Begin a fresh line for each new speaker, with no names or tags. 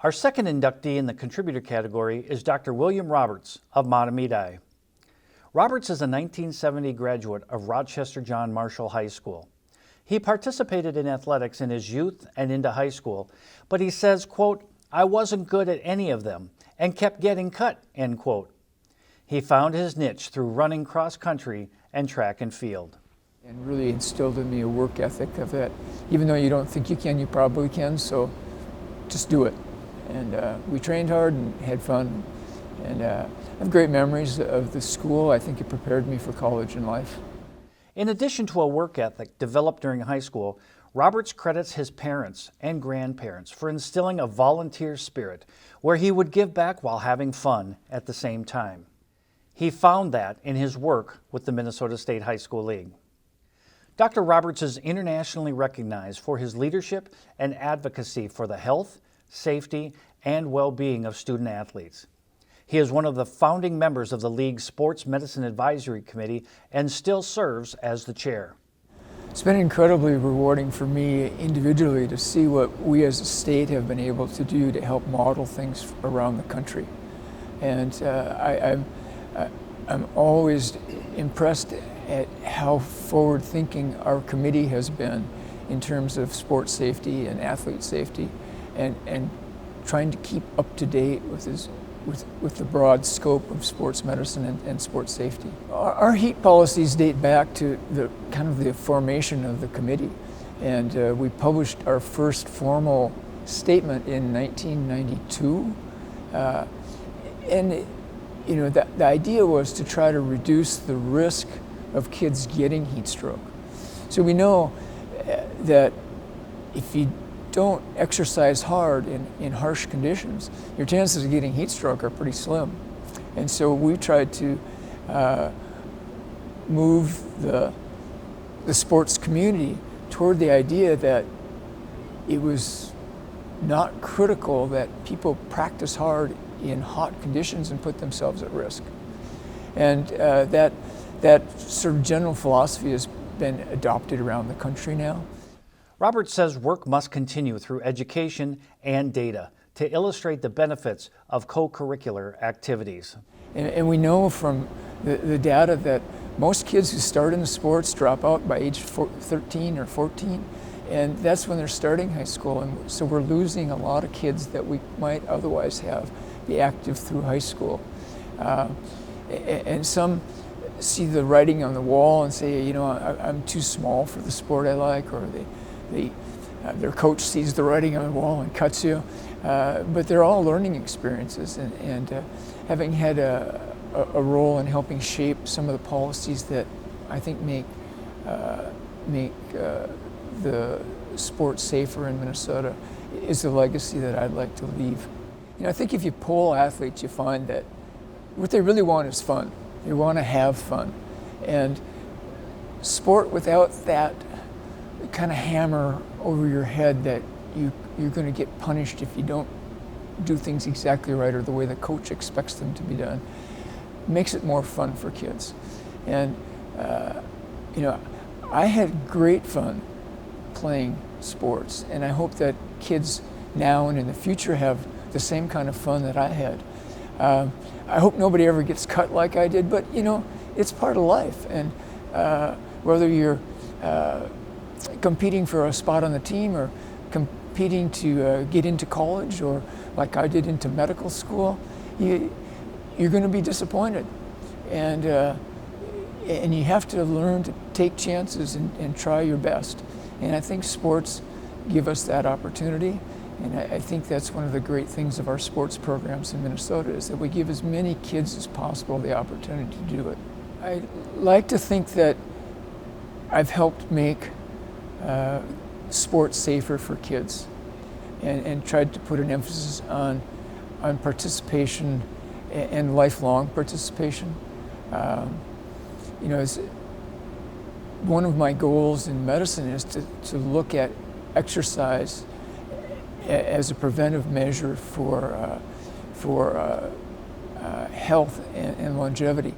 Our second inductee in the contributor category is Dr. William Roberts of Mahtomedi. Roberts is a 1970 graduate of Rochester John Marshall High School. He participated in athletics in his youth and into high school, but he says, quote, "I wasn't good at any of them and kept getting cut," end quote. He found his niche through running cross country and track and field.
And really instilled in me a work ethic of that. Even though you don't think you can, you probably can, so just do it. And we trained hard and had fun. And I have great memories of the school. I think it prepared me for college and life.
In addition to a work ethic developed during high school, Roberts credits his parents and grandparents for instilling a volunteer spirit where he would give back while having fun at the same time. He found that in his work with the Minnesota State High School League. Dr. Roberts is internationally recognized for his leadership and advocacy for the health, safety, and well-being of student athletes. He is one of the founding members of the League's Sports Medicine Advisory Committee and still serves as the chair.
It's been incredibly rewarding for me individually to see what we as a state have been able to do to help model things around the country. And I'm always impressed at how forward-thinking our committee has been in terms of sports safety and athlete safety, and trying to keep up to date with the broad scope of sports medicine and sports safety. Our heat policies date back to the formation of the committee, and we published our first formal statement in 1992. The idea was to try to reduce the risk of kids getting heat stroke. So we know that if you don't exercise hard in harsh conditions, your chances of getting heat stroke are pretty slim. And so we tried to move the sports community toward the idea that it was not critical that people practice hard in hot conditions and put themselves at risk. And that sort of general philosophy has been adopted around the country now.
Roberts says work must continue through education and data to illustrate the benefits of co-curricular activities.
And we know from the data that most kids who start in the sports drop out by age 13 or 14, and that's when they're starting high school. And so we're losing a lot of kids that we might otherwise have be active through high school. And some see the writing on the wall and say, you know, I'm too small for the sport I like, or their coach sees the writing on the wall and cuts you. But they're all learning experiences, and having had a role in helping shape some of the policies that I think make the sport safer in Minnesota is the legacy that I'd like to leave. You know, I think if you poll athletes, you find that what they really want is fun. They want to have fun. And sport without that kind of hammer over your head that you're going to get punished if you don't do things exactly right or the way the coach expects them to be done, makes it more fun for kids. And I had great fun playing sports, and I hope that kids now and in the future have the same kind of fun that I had. I hope nobody ever gets cut like I did, but you know, it's part of life. And whether you're competing for a spot on the team or competing to get into college, or like I did into medical school, you're going to be disappointed. And you have to learn to take chances and try your best. And I think sports give us that opportunity. And I think that's one of the great things of our sports programs in Minnesota, is that we give as many kids as possible the opportunity to do it. I like to think that I've helped make sports safer for kids, and tried to put an emphasis on participation and lifelong participation. One of my goals in medicine is to look at exercise as a preventive measure for health and longevity.